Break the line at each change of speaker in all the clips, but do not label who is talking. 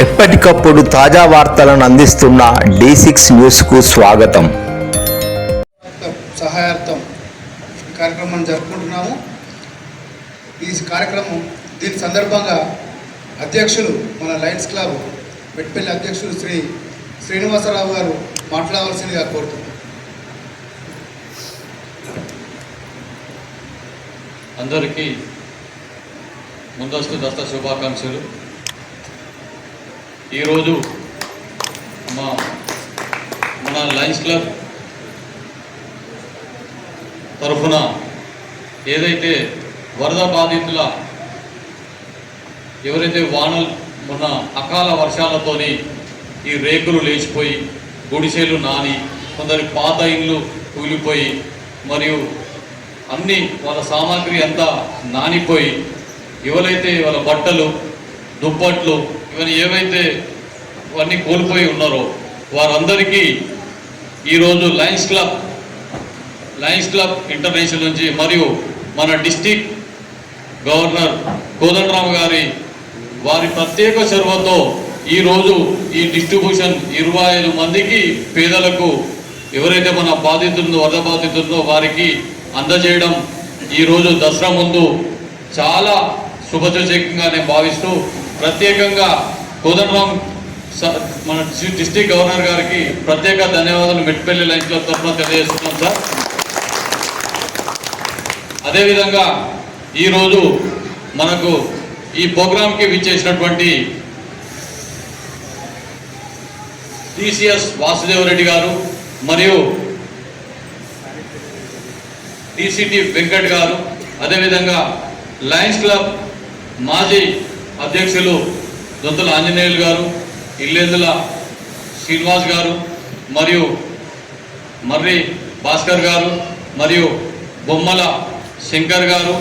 ఎప్పటికప్పుడు తాజా వార్తలను అందిస్తున్న D6 న్యూస్కు స్వాగతం.
సహాయార్థం కార్యక్రమాన్ని జరుపుకుంటున్నాము. ఈ కార్యక్రమం దీని సందర్భంగా అధ్యక్షులు మన లయన్స్ క్లబ్ మెట్పల్లి అధ్యక్షులు శ్రీ శ్రీనివాసరావు గారు మాట్లాడవలసిందిగా కోరుతున్నాం.
అందరికీ ముందస్తు దసరా శుభాకాంక్షలు. ఈరోజు మన లయన్స్ క్లబ్ తరఫున ఏదైతే వరద బాధితుల ఎవరైతే వానలు మొన్న అకాల వర్షాలతోని ఈ రేకులు లేచిపోయి గుడిసెలు నాని కొందరి పాత ఇళ్ళు కూలిపోయి మరియు అన్ని వాళ్ళ సామాగ్రి అంతా నానిపోయి ఎవరైతే వాళ్ళ బట్టలు దుప్పట్లు ఇవన్నీ ఏవైతే అవన్నీ కోల్పోయి ఉన్నారో వారందరికీ ఈరోజు లయన్స్ క్లబ్ ఇంటర్నేషనల్ నుంచి మరియు మన డిస్టిక్ గవర్నర్ కోదండరామ్ గారి వారి ప్రత్యేక చొరవతో ఈరోజు ఈ డిస్ట్రిబ్యూషన్ 25 మందికి పేదలకు ఎవరైతే మన బాధితుల్లో వరద బాధితుల్లో వారికి అందజేయడం ఈరోజు దసరా ముందు చాలా శుభసూచకంగా నేను భావిస్తూ ప్రత్యేకంగా కోదండరామ్ మన డిస్ట్రిక్ట్ గవర్నర్ గారికి ప్రత్యేక ధన్యవాదాలు మెట్పల్లి లయన్స్ క్లబ్ తరఫున తెలియజేస్తున్నాం సార్. అదేవిధంగా ఈరోజు మనకు ఈ ప్రోగ్రాంకి విచ్చేసినటువంటి TCS వాసుదేవరెడ్డి గారు మరియు TCT వెంకట్ గారు, అదేవిధంగా లయన్స్ క్లబ్ మాజీ అధ్యక్షులు దొంతుల ఆంజనేయులు గారు, ఇల్లేందుల శ్రీనివాస్ గారు మరియు మర్రి భాస్కర్ గారు మరియు బొమ్మల శంకర్ గారు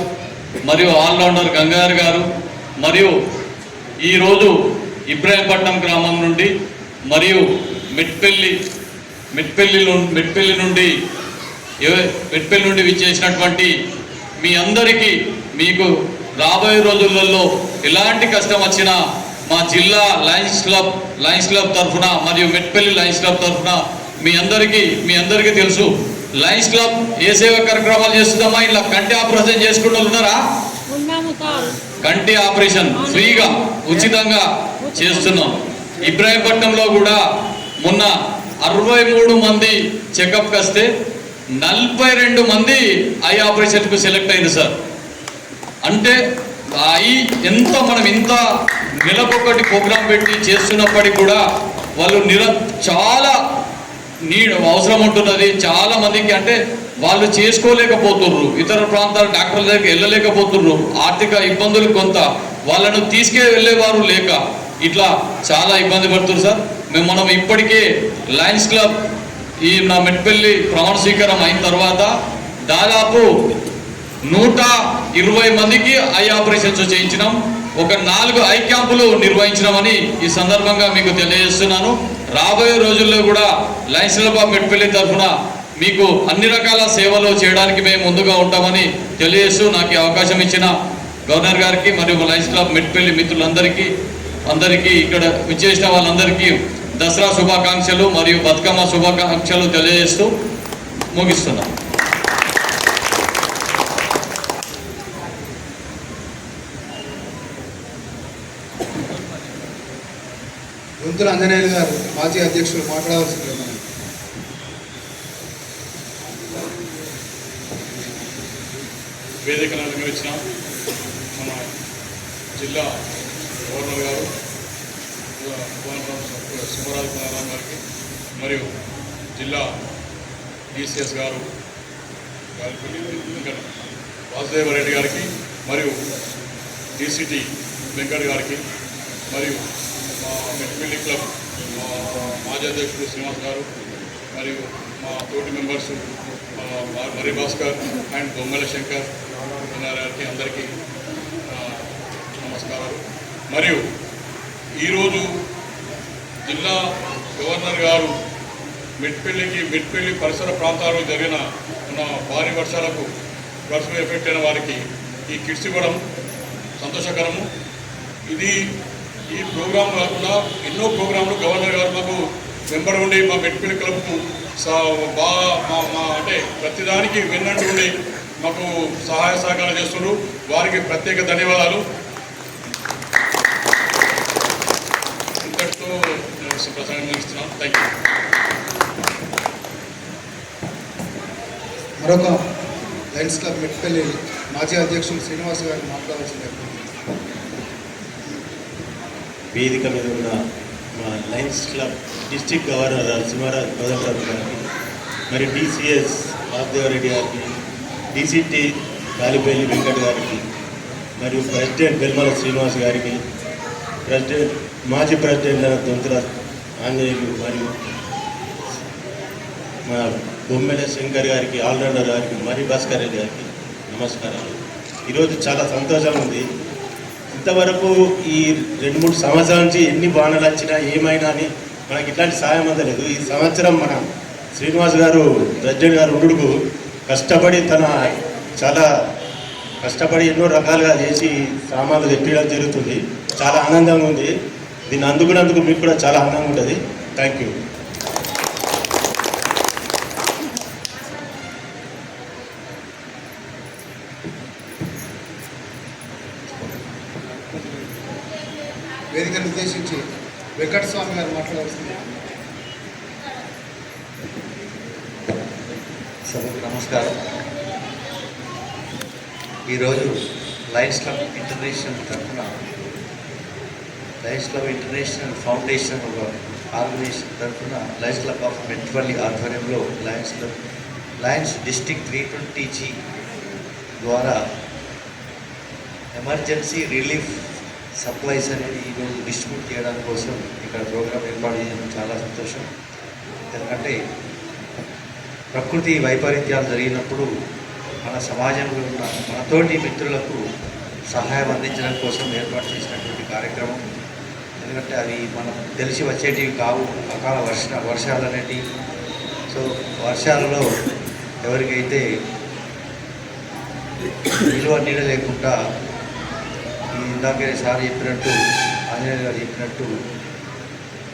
మరియు ఆల్రౌండర్ గంగాధర్ గారు మరియు ఈరోజు ఇబ్రాహీంపట్నం గ్రామం నుండి మరియు మెట్పల్లి నుండి విచ్చేసినటువంటి మీ అందరికీ మీకు రాబోయే రోజులలో ఎలాంటి కష్టం వచ్చినా మా జిల్లా లయన్స్ క్లబ్ తరఫున మరియు మెట్పల్లి లయన్స్ క్లబ్ తరఫున మీ అందరికీ తెలుసు. లయన్స్ క్లబ్ ఏ సేవా కార్యక్రమాలు చేస్తుందమ్మా? ఇలా కంటి ఆపరేషన్ చేసుకున్న వాళ్ళు ఉన్నారా? కంటి ఆపరేషన్ ఫ్రీగా ఉచితంగా చేస్తున్నాం. ఇబ్రాహీంపట్నంలో కూడా మొన్న 63 మంది చెకప్కి వస్తే 42 మంది ఐ ఆపరేషన్కు సెలెక్ట్ అయింది సార్. అంటే మనం ఇంత నెలకొకటి ప్రోగ్రాం పెట్టి చేస్తున్నప్పటికీ కూడా వాళ్ళు చాలా అవసరం ఉంటున్నది చాలా మందికి. అంటే వాళ్ళు చేసుకోలేకపోతుర్రు, ఇతర ప్రాంతాల డాక్టర్ల దగ్గరికి వెళ్ళలేకపోతుర్రు, ఆర్థిక ఇబ్బందులు కొంత వాళ్ళను తీసుకెళ్ళేవారు లేక ఇట్లా చాలా ఇబ్బంది పడుతున్నారు సార్. మనం ఇప్పటికే లయన్స్ క్లబ్ నా మెట్పల్లి ప్రమాణ స్వీకారం అయిన తర్వాత దాదాపు 120 మందికి ఐ ఆపరేషన్స్ చేయించినాం. ఒక 4 ఐ క్యాంపులు నిర్వహించినామని ఈ సందర్భంగా మీకు తెలియజేస్తున్నాను. రాబోయే రోజుల్లో కూడా లయన్స్ క్లబ్ ఆఫ్ మెట్పల్లి తరఫున మీకు అన్ని రకాల సేవలు చేయడానికి మేము ముందుగా ఉంటామని తెలియజేస్తూ నాకు అవకాశం ఇచ్చిన గవర్నర్ గారికి మరియు లయన్స్ క్లబ్ మెట్పల్లి మిత్రులందరికీ ఇక్కడ విచ్చేసిన వాళ్ళందరికీ దసరా శుభాకాంక్షలు మరియు బతుకమ్మ శుభాకాంక్షలు తెలియజేస్తూ ముగిస్తున్నాం.
దొంతుల ఆంజనేయులు గారు మాజీ అధ్యక్షులు మాట్లాడవలసింది.
వేదికను అలంకరించిన మన జిల్లా గవర్నర్ గారు సుమరాజు కుమారాం గారికి మరియు జిల్లా DCS గారు వాసుదేవరెడ్డి గారికి మరియు TCT వెంకట్ గారికి మరియు మా మెట్పల్లి క్లబ్ మాజీ అధ్యక్షుడు శ్రీనివాస్ గారు మరియు మా తోటి మెంబర్స్ మర్రి భాస్కర్ అండ్ బొమ్మల శంకర్ గారికి అందరికీ నమస్కారాలు. మరియు ఈరోజు జిల్లా గవర్నర్ గారు మెట్పల్లి పరిసర ప్రాంతాల్లో జరిగిన భారీ వర్షాలకు ఎఫెక్ట్ అయిన వారికి ఈ కిట్స్ ఇవ్వడం సంతోషకరము. ఇది ఈ ప్రోగ్రాం కాకుండా ఎన్నో ప్రోగ్రాంలు గవర్నర్ గారు మాకు వెంబడి ఉండి మా మెట్పల్లి క్లబ్కు బాగా అంటే ప్రతిదానికి విన్నట్టు ఉండి మాకు సహాయ సహకారం చేస్తున్నారు. వారికి ప్రత్యేక ధన్యవాదాలు. ఇంతటితో ప్రసంగం ముగిస్తున్నాను. Thank you.
మరొక లయన్స్ క్లబ్ మెట్పల్లి మాజీ అధ్యక్షులు శ్రీనివాస్ గారు మాట్లాడాల్సింది.
వేదిక మీద ఉన్న మా Lions Club district governor Simharaj Kodandarao గారికి, మరి డిసిఎస్ వాసుదేవరెడ్డి గారికి, డిసిటి గాలిపల్లి వెంకట్ గారికి, మరియు ప్రెసిడెంట్ వెల్మల శ్రీనివాస్ గారికి, మాజీ ప్రెసిడెంట్ దొంతుల ఆంజనేయులు, మరియు మా బొమ్మెల శంకర్ గారికి, ఆల్రౌండర్ గారికి, మరి భాస్కర్ రెడ్డి గారికి నమస్కారాలు. ఈరోజు చాలా సంతోషంగా ఉంది. ఇంతవరకు ఈ 2-3 సంవత్సరాల నుంచి ఎన్ని బాణాలు వచ్చినా ఏమైనా అని మనకి ఇట్లాంటి సాయం అందలేదు. ఈ సంవత్సరం మన శ్రీనివాస్ గారు ప్రెసిడెంట్ గారు ఉండుకు కష్టపడి చాలా కష్టపడి ఎన్నో రకాలుగా చేసి సామాన్లు తెప్పించడం జరుగుతుంది. చాలా ఆనందంగా ఉంది. దీన్ని అందుకున్నందుకు మీకు కూడా చాలా ఆనందంగా ఉంటుంది. Thank you.
వేదికను ఉద్దేశించి వెంకటస్వామి గారు మాట్లాడాల్సింది.
సభకు నమస్కారం. ఈరోజు లయన్స్ క్లబ్ ఇంటర్నేషనల్ తరఫున లయన్స్ క్లబ్ ఇంటర్నేషనల్ ఫౌండేషన్ ఒక ఆర్గనైజేషన్ తరఫున లయన్స్ క్లబ్ ఆఫ్ మెట్పల్లి ఆధ్వర్యంలో లయన్స్ డిస్ట్రిక్ట్ 320G ద్వారా ఎమర్జెన్సీ రిలీఫ్ సప్లైస్ అనేది ఈరోజు డిస్ట్రిబ్యూట్ చేయడానికి కోసం ఇక్కడ ప్రోగ్రాం ఏర్పాటు చేయడం చాలా సంతోషం. ఎందుకంటే ప్రకృతి వైపరీత్యాలు జరిగినప్పుడు మన సమాజంలో ఉన్న మనతోటి మిత్రులకు సహాయం అందించడం కోసం ఏర్పాటు చేసినటువంటి కార్యక్రమం. ఎందుకంటే అవి మనం తెలిసి వచ్చేటివి కావు, అకాల వర్షాలు అనేటివి. సో వర్షాలలో ఎవరికైతే విలువ నీడ లేకుండా ఇందాకే సార్ చెప్పినట్టు, ఆంజనేయులు గారు చెప్పినట్టు,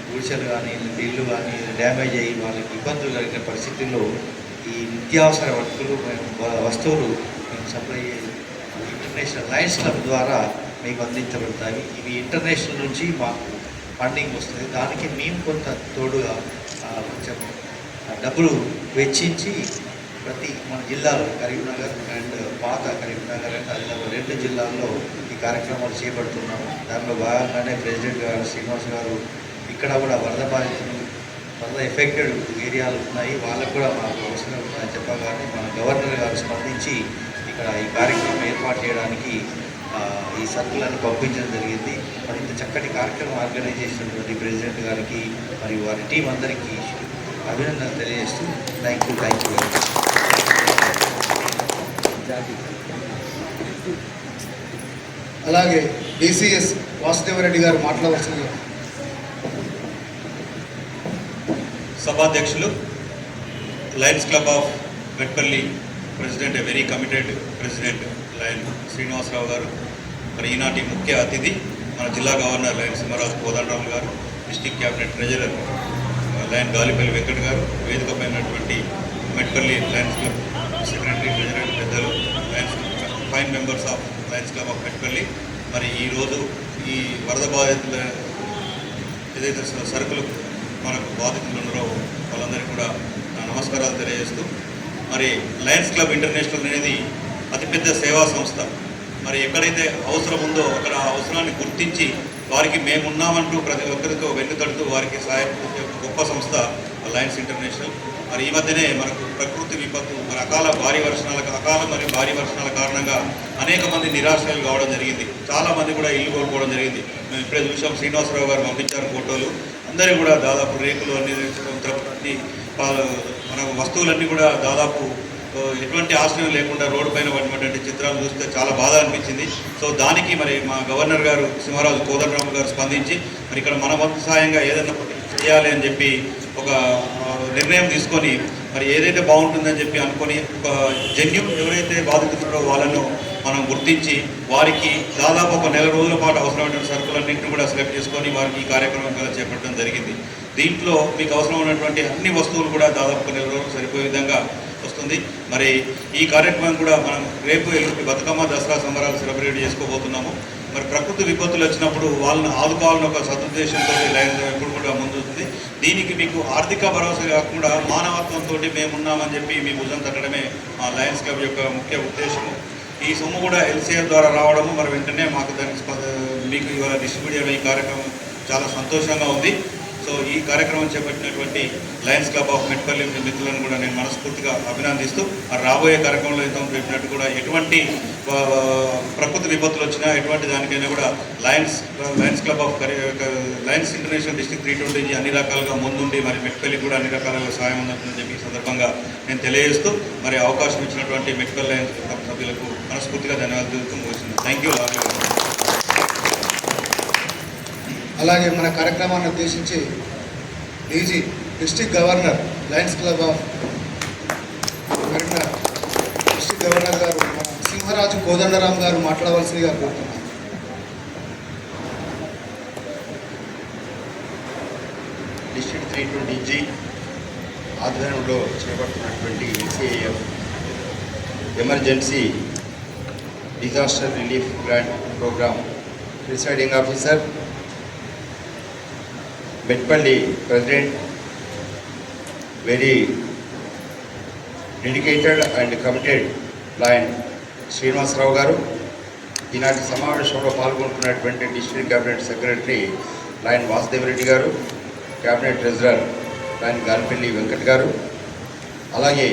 గుడిసెలు కానీ ఇల్లు కానీ డ్యామేజ్ అయ్యి వాళ్ళకి ఇబ్బందులు కలిగిన పరిస్థితుల్లో ఈ నిత్యావసర వస్తువులు మేము సప్లై ఇంటర్నేషనల్ లయన్స్ క్లబ్ ద్వారా మీకు అందించబడతాయి. ఇవి ఇంటర్నేషనల్ నుంచి మాకు ఫండింగ్ వస్తుంది. దానికి మేము కొంత తోడుగా కొంచెం డబ్బులు వెచ్చించి ప్రతి మన జిల్లాలో కరీంనగర్ అండ్ పాత కరీంనగర్ అండ్ ఆదిలాబాద్ 2 జిల్లాల్లో ఈ కార్యక్రమాలు చేపడుతున్నాము. దానిలో భాగంగానే ప్రెసిడెంట్ గారు శ్రీనివాస్ గారు ఇక్కడ కూడా వరద ఎఫెక్టెడ్ ఏరియాలు ఉన్నాయి, వాళ్ళకు కూడా మాకు అవసరం ఉందని చెప్పగానే మన గవర్నర్ గారు స్పందించి ఇక్కడ ఈ కార్యక్రమం ఏర్పాటు చేయడానికి ఈ సరుకులను పంపించడం జరిగింది. మరి ఇంత చక్కటి కార్యక్రమం ఆర్గనైజ్ చేసినటువంటి ప్రెసిడెంట్ గారికి మరియు వారి టీం అందరికీ అభినందనలు తెలియజేస్తూ థ్యాంక్ యూ వెరీ మచ్.
అలాగే డిసిఎస్ వాసుదేవరెడ్డి గారు మాట్లాడాల్సింది.
సభాధ్యక్షులు, lions club of Metpally president, very committed president lion Srinivasarao గారు, మరి ఈనాటి ముఖ్య అతిథి మన జిల్లా గవర్నర్ లయన్ సింహారాజ్ కోదండరావు గారు, district cabinet treasurer Lion Galipalli Venkat గారు, వేదిక పైనటువంటి Metpalli Lions Club secretary treasurer పెద్దలు, Lions 5 members of Lions club of Metpalli. మరి ఈరోజు ఈ వరద బాధితుల ఏదైతే సరుకులు మనకు బాధితులు ఉన్నారో వాళ్ళందరికీ కూడా నమస్కారాలు తెలియజేస్తూ, మరి లయన్స్ క్లబ్ ఇంటర్నేషనల్ అనేది అతిపెద్ద సేవా సంస్థ. మరి ఎక్కడైతే అవసరం ఉందో అక్కడ అవసరాన్ని గుర్తించి వారికి మేమున్నామంటూ ప్రతి ఒక్కరితో వెన్నుతడుతూ వారికి సహాయం చేసే గొప్ప సంస్థ లయన్స్ ఇంటర్నేషనల్. మరి ఈ మధ్యనే మనకు ప్రకృతి విపత్తు, మరి అకాల మరియు భారీ వర్షాల కారణంగా అనేక మంది నిరాశ్రయాలు కావడం జరిగింది. చాలామంది కూడా ఇల్లు కోల్పోవడం జరిగింది. మేము ఇప్పుడే చూసాం, శ్రీనివాసరావు గారు పంపించారు ఫోటోలు. అందరూ కూడా దాదాపు రేకులు అన్ని మన వస్తువులన్నీ కూడా దాదాపు ఎటువంటి ఆశ్రయం లేకుండా రోడ్డు పైన పడినటువంటి చిత్రాలు చూస్తే చాలా బాధ అనిపించింది. సో దానికి మరి మా గవర్నర్ గారు సింహారాజు కోదండరాము గారు స్పందించి మరి ఇక్కడ మన వంతు సాయంగా ఏదైనా చేయాలి అని చెప్పి ఒక నిర్ణయం తీసుకొని మరి ఏదైతే బాగుంటుందని చెప్పి అనుకొని ఒక జన్యుం ఎవరైతే బాధితున్నారో వాళ్ళను మనం గుర్తించి వారికి దాదాపు ఒక నెల రోజుల పాటు అవసరమైన సరుకులన్నింటినీ కూడా సెలెక్ట్ చేసుకొని వారికి ఈ కార్యక్రమం కూడా చేపట్టడం జరిగింది. దీంట్లో మీకు అవసరం ఉన్నటువంటి అన్ని వస్తువులు కూడా దాదాపు నెల రోజులు సరిపోయే విధంగా వస్తుంది. మరి ఈ కార్యక్రమం కూడా మనం రేపు ఎల్లుండి బతుకమ్మ దసరా సంబరాలు సెలబ్రేట్ చేసుకోబోతున్నాము. మరి ప్రకృతి విపత్తులు వచ్చినప్పుడు వాళ్ళని ఆదుకోవాలని ఒక సదుద్దేశంతో లైన్ ఎప్పుడు కూడా ముందుంటుంది. దీనికి మీకు ఆర్థిక భరోసా కాకుండా మానవత్వంతో మేమున్నామని చెప్పి మీ భుజం తట్టడమే మా లయన్స్ క్లబ్ యొక్క ముఖ్య ఉద్దేశము. ఈ సొమ్ము కూడా ఎల్సీఆర్ ద్వారా రావడము మరి వెంటనే మాకు దానికి మీకు ఇవాళ డిస్ట్రిబ్యూట్ చేయడం ఈ కార్యక్రమం చాలా సంతోషంగా ఉంది. సో ఈ కార్యక్రమం చేపట్టినటువంటి లయన్స్ క్లబ్ ఆఫ్ మెట్పల్లి మిత్రులను కూడా నేను మనస్ఫూర్తిగా అభినందిస్తూ రాబోయే కార్యక్రమంలో ఇంతకు చెప్పినట్టు కూడా ఎటువంటి ప్రకృతి విపత్తులు వచ్చినా ఎటువంటి దానికైనా కూడా Lions club of Lions international district 320 అన్ని రకాలుగా ముందుండి మరి మెట్పల్లికి కూడా అన్ని రకాలుగా సాయం ఉందని చెప్పి ఈ సందర్భంగా నేను తెలియజేస్తూ మరి అవకాశం ఇచ్చినటువంటి మెట్పల్లి లయన్స్ క్లబ్ సభ్యులకు మనస్ఫూర్తిగా ధన్యవాదాలు ముగిస్తున్నాను. Thank you.
అలాగే మన కార్యక్రమాన్ని ఉద్దేశించి DG district governor Lions club of Karimnagar district governor గారు సింహరాజు కోదండరాం గారు మాట్లాడవలసిందిగా కోరుతున్నాను.
డిస్ట్రిక్ట్ 320G ఆధ్వర్యంలో చేపడుతున్నటువంటి LCAF emergency disaster relief grant programme presiding officer Metpalli president, very dedicated and committed Lion Srinivasarao గారు, ఈనాటి సమావేశంలో పాల్గొంటున్నటువంటి district cabinet secretary Lion Vasudevareddy గారు, cabinet treasurer Lion Galpalli Venkat గారు, అలాగే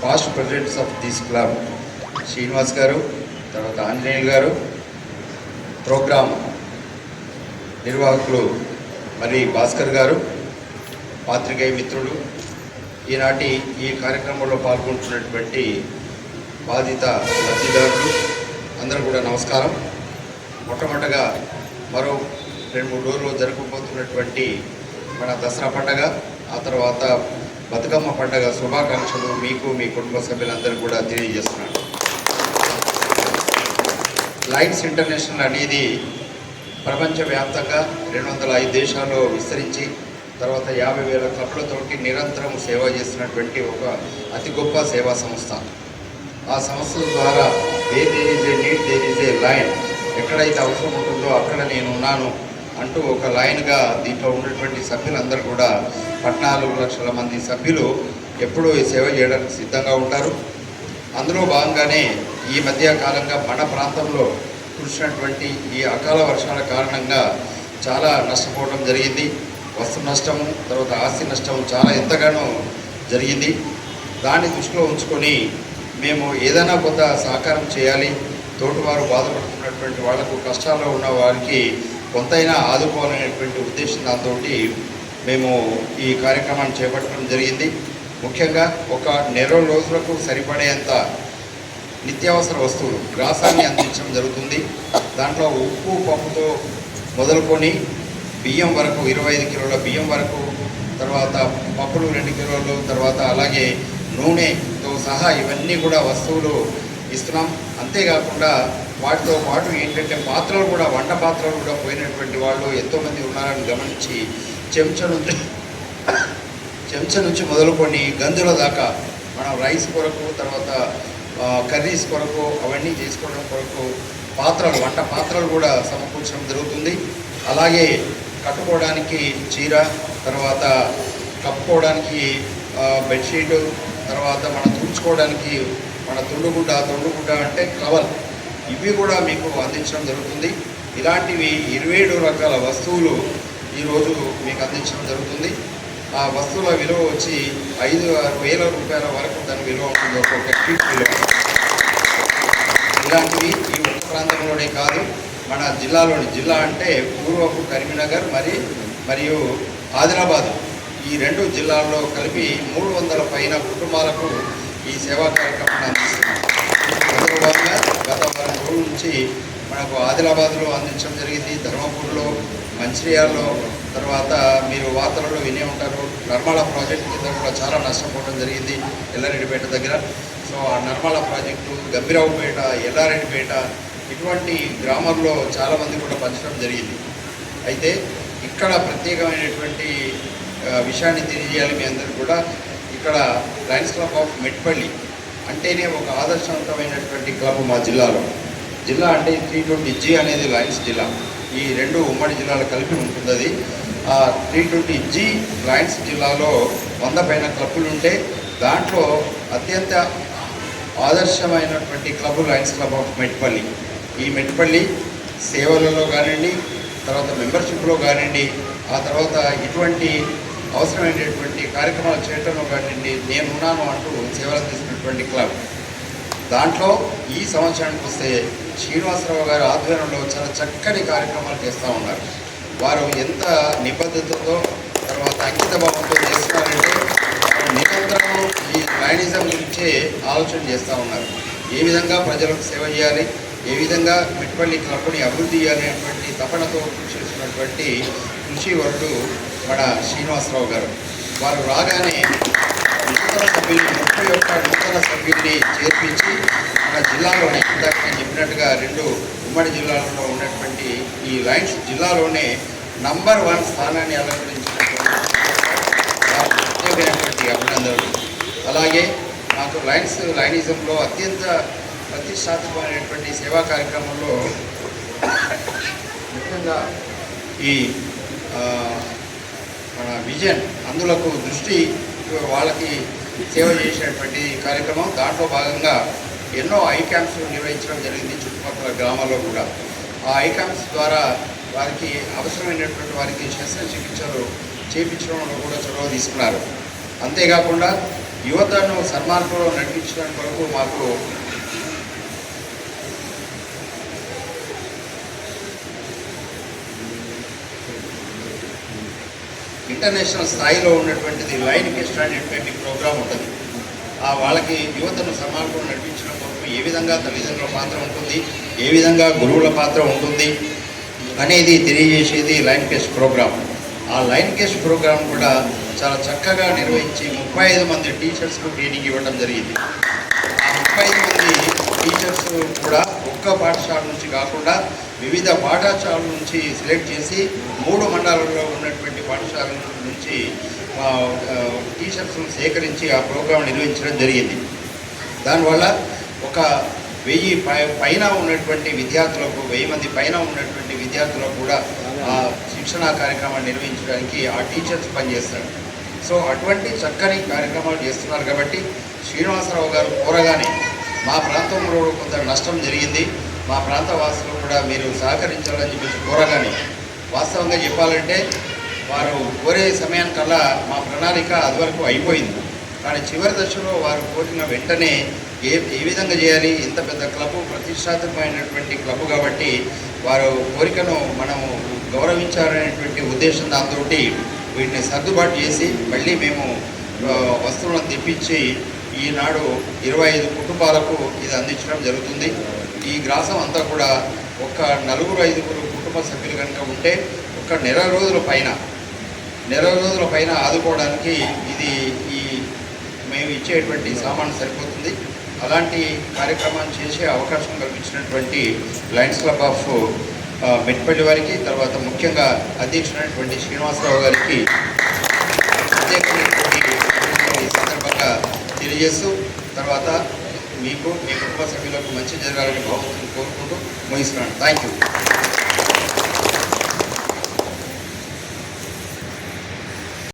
past presidents of this club Srinivas గారు, తర్వాత ఆంజనేయులు గారు, ప్రోగ్రామ్ నిర్వాహకులు మరి భాస్కర్ గారు, పాత్రికేయ మిత్రులు, ఈనాటి ఈ కార్యక్రమంలో పాల్గొంటున్నటువంటి బాధిత లబ్ధిదారులు అందరూ కూడా నమస్కారం. మొట్టమొదటగా మరో 2-3 రోజుల్లో జరగబోతున్నటువంటి మన దసరా పండగ, ఆ తర్వాత బతుకమ్మ పండగ శుభాకాంక్షలు మీకు మీ కుటుంబ సభ్యులందరూ కూడా తెలియజేస్తున్నాను. లయన్స్ ఇంటర్నేషనల్ అనేది ప్రపంచవ్యాప్తంగా 205 దేశాల్లో విస్తరించి తర్వాత 50,000 క్లబ్లతోటి నిరంతరం సేవ చేస్తున్నటువంటి ఒక అతి గొప్ప సేవా సంస్థ. ఆ సంస్థ ద్వారా where there is a need there is a line, ఎక్కడైతే అవసరం ఉంటుందో అక్కడ నేను ఉన్నాను అంటూ ఒక లైన్గా దీంట్లో ఉన్నటువంటి సభ్యులందరూ కూడా 14 లక్షల మంది సభ్యులు ఎప్పుడూ ఈ సేవ చేయడానికి సిద్ధంగా ఉంటారు. అందులో భాగంగానే ఈ మధ్య కాలంగా మన ప్రాంతంలో కురిసినటువంటి ఈ అకాల వర్షాల కారణంగా చాలా నష్టపోవడం జరిగింది. వస్తు నష్టము, తర్వాత ఆస్తి నష్టము చాలా ఎంతగానో జరిగింది. దాన్ని దృష్టిలో ఉంచుకొని మేము ఏదైనా కొంత సహకారం చేయాలి, తోటివారు బాధపడుతున్నటువంటి వాళ్లకు, కష్టాల్లో ఉన్న వారికి కొంతైనా ఆదుకోవాలనేటువంటి ఉద్దేశం దాంతో మేము ఈ కార్యక్రమాన్ని చేపట్టడం జరిగింది. ముఖ్యంగా ఒక నెల రోజులకు సరిపడేంత నిత్యావసర వస్తువులు గ్రాసాన్ని అందించడం జరుగుతుంది. దాంట్లో ఉప్పు పప్పుతో మొదలుకొని బియ్యం వరకు 25 కిలోల బియ్యం వరకు, తర్వాత పప్పులు 2 కిలోలు, తర్వాత అలాగే నూనెతో సహా ఇవన్నీ కూడా వస్తువులు ఇస్తున్నాం. అంతేకాకుండా వాటితో పాటు ఏంటంటే పాత్రలు కూడా, వంట పాత్రలు కూడా పోయినటువంటి వాళ్ళు ఎంతోమంది ఉన్నారని గమనించి చెంచా నుంచి మొదలుకొని గంజుల దాకా మనం రైస్ కొరకు, తర్వాత కర్రీస్ కొరకు, అవన్నీ చేసుకోవడం కొరకు పాత్రలు, వంట పాత్రలు కూడా సమకూర్చడం జరుగుతుంది. అలాగే కట్టుకోవడానికి చీర, తర్వాత కప్పుకోవడానికి బెడ్షీటు, తర్వాత మనం తుడుచుకోవడానికి మన తుండుగుడ్డ అంటే టవల్, ఇవి కూడా మీకు అందించడం జరుగుతుంది. ఇలాంటివి 27 రకాల వస్తువులు ఈరోజు మీకు అందించడం జరుగుతుంది. ఆ వస్తువుల విలువ వచ్చి 5-6 వేల రూపాయల వరకు దాని విలువ ఉంటుంది, ఒక్కొక్క కీట్ విలువ. ఇలాంటివి ఈ ఒక్క ప్రాంతంలోనే కాదు, మన జిల్లా అంటే పూర్వపు కరీంనగర్ మరియు ఆదిలాబాద్, ఈ 2 జిల్లాల్లో కలిపి 300 పైన కుటుంబాలకు ఈ సేవా కార్యక్రమాన్ని అందిస్తున్నాం. అందులో భాగంగా గత 10 రోజుల నుంచి మనకు ఆదిలాబాద్లో అందించడం జరిగింది, ధర్మపూర్లో, మంచిర్యాలలో, తర్వాత మీరు వార్తలలో వినే ఉంటారు నర్మదా ప్రాజెక్టు కింద కూడా చాలా నష్టపోవడం జరిగింది ఎల్లారెడ్డిపేట దగ్గర. సో ఆ నర్మల ప్రాజెక్టు, గంభీరావుపేట, ఎల్లారెడ్డిపేట ఇటువంటి గ్రామాల్లో చాలామంది కూడా పంచడం జరిగింది. అయితే ఇక్కడ ప్రత్యేకమైనటువంటి విషయాన్ని తెలియజేయాలి మీ అందరికీ కూడా. ఇక్కడ లయన్స్ క్లబ్ ఆఫ్ మెట్పల్లి అంటేనే ఒక ఆదర్శవంతమైనటువంటి క్లబ్ మా జిల్లాలో. జిల్లా అంటే 320G అనేది లయన్స్ జిల్లా, ఈ రెండు ఉమ్మడి జిల్లాలు కలిపి ఉంటుంది. అది 320G లయన్స్ జిల్లాలో 100 పైన క్లబ్బులు ఉంటే దాంట్లో అత్యంత ఆదర్శమైనటువంటి club Lions club of Metpalli. ఈ మెట్పల్లి సేవలలో కానివ్వండి, తర్వాత మెంబర్షిప్లో కానివ్వండి, ఆ తర్వాత ఇటువంటి అవసరమైనటువంటి కార్యక్రమాలు చేయటంలో కానివ్వండి నేనున్నాను అంటూ సేవలు అందిస్తున్నటువంటి క్లబ్. దాంట్లో ఈ సంవత్సరానికి వస్తే శ్రీనివాసరావు గారి ఆధ్వర్యంలో చాలా చక్కని కార్యక్రమాలు చేస్తూ ఉన్నారు. వారు ఎంత నిబద్ధతతో తర్వాత అంకిత భావంతో చేస్తున్నారంటే నిరంతరం ఈ లయనిజం గురించే ఆలోచన చేస్తూ ఉన్నారు. ఏ విధంగా ప్రజలకు సేవ చేయాలి, ఏ విధంగా మెట్పల్లి క్లబ్ని అభివృద్ధి చేయాలి అనేటువంటి తపనతో కృషి చేసినటువంటి కృషి వరుడు మన శ్రీనివాసరావు గారు. వారు రాగానే నూతన సభ్యుల్ని 31 నూతన సభ్యుల్ని చేర్పించి మన జిల్లాలోనే ఇందాక నేను చెప్పినట్టుగా 2 ఉమ్మడి జిల్లాలలో ఉన్నటువంటి ఈ లయన్స్ జిల్లాలోనే నంబర్ 1 స్థానాన్ని అలంకరించినటువంటి ప్రత్యేకమైనటువంటి అభినందనలు. అలాగే నాకు లయనిజంలో అత్యంత ప్రతిష్టాత్మకమైనటువంటి సేవా కార్యక్రమంలో ముఖ్యంగా ఈ మన విజన్ అందులకు దృష్టి వాళ్ళకి సేవ చేసినటువంటి కార్యక్రమం. దాంట్లో భాగంగా ఎన్నో ఐ క్యాంప్స్ నిర్వహించడం జరిగింది చుట్టుపక్కల గ్రామాల్లో కూడా. ఆ ఐ క్యాంప్స్ ద్వారా వారికి అవసరమైనటువంటి వారికి శస్త్రచికిత్సలు చేయించడంలో కూడా చొరవ తీసుకున్నారు. అంతేకాకుండా యువతను సన్మార్గంలో నడిపించడం కొరకు మాకు ఇంటర్నేషనల్ స్థాయిలో ఉన్నటువంటిది లైన్ ఫెస్ట్ అనేటువంటి ప్రోగ్రాం ఉంటుంది. వాళ్ళకి యువతను సమాజంలో నడిపించడం కోసం ఏ విధంగా తల్లిదండ్రుల పాత్ర ఉంటుంది, ఏ విధంగా గురువుల పాత్ర ఉంటుంది అనేది తెలియజేసేది లైన్ ఫెస్ట్ ప్రోగ్రాం. ఆ లైన్ ఫెస్ట్ ప్రోగ్రాం కూడా చాలా చక్కగా నిర్వహించి 35 మంది టీచర్స్కు ట్రైనింగ్ ఇవ్వడం జరిగింది. ఆ 35 మంది టీచర్స్ కూడా ఒక్క పాఠశాల నుంచి కాకుండా వివిధ పాఠశాలల నుంచి సెలెక్ట్ చేసి 3 మండలాల్లో ఉన్నటువంటి పాఠశాలల నుంచి టీచర్స్ను సేకరించి ఆ ప్రోగ్రాం నిర్వహించడం జరిగింది. దానివల్ల ఒక 1000 పైన ఉన్నటువంటి విద్యార్థులకు 1000 మంది పైన ఉన్నటువంటి విద్యార్థులకు కూడా ఆ శిక్షణా కార్యక్రమాన్ని నిర్వహించడానికి ఆ టీచర్స్ పనిచేస్తారు. సో అటువంటి చక్కని కార్యక్రమాలు చేస్తున్నారు కాబట్టి శ్రీనివాసరావు గారు కోరగానే మా ప్రాంతంలో కొంత నష్టం జరిగింది, మా ప్రాంత వాసులు కూడా మీరు సహకరించాలని చెప్పేసి కోరగానే వాస్తవంగా చెప్పాలంటే వారు కోరే సమయానికల్లా మా ప్రణాళిక అదివరకు అయిపోయింది. కానీ చివరి దశలో వారు కోరిన వెంటనే ఏ విధంగా చేయాలి, ఇంత పెద్ద క్లబ్ ప్రతిష్టాత్మకమైనటువంటి క్లబ్ కాబట్టి వారు కోరికను మనము గౌరవించాలనేటువంటి ఉద్దేశం దాంతో వీటిని సర్దుబాటు చేసి మళ్ళీ మేము వస్తువులను తెప్పించి ఈనాడు 25 కుటుంబాలకు ఇది అందించడం జరుగుతుంది. ఈ గ్రాసం అంతా కూడా ఒక 4-5 కుటుంబ సభ్యులు కనుక ఉంటే ఒక నెల రోజుల పైన ఆదుకోవడానికి ఇది మేము ఇచ్చేటువంటి సామాను సరిపోతుంది. అలాంటి కార్యక్రమాన్ని చేసే అవకాశం కల్పించినటువంటి లయన్స్ క్లబ్ ఆఫ్ మెట్పల్లి వారికి, తర్వాత ముఖ్యంగా అధ్యక్షుడైనటువంటి శ్రీనివాసరావు గారికి ప్రత్యేకమైనటువంటి సందర్భంగా తెలియజేస్తూ తర్వాత మీకు మీ కుటుంబ సభ్యులకు మంచి జరగాలని భావిస్తూ కోరుకుంటూ ముగిస్తున్నాను. Thank you.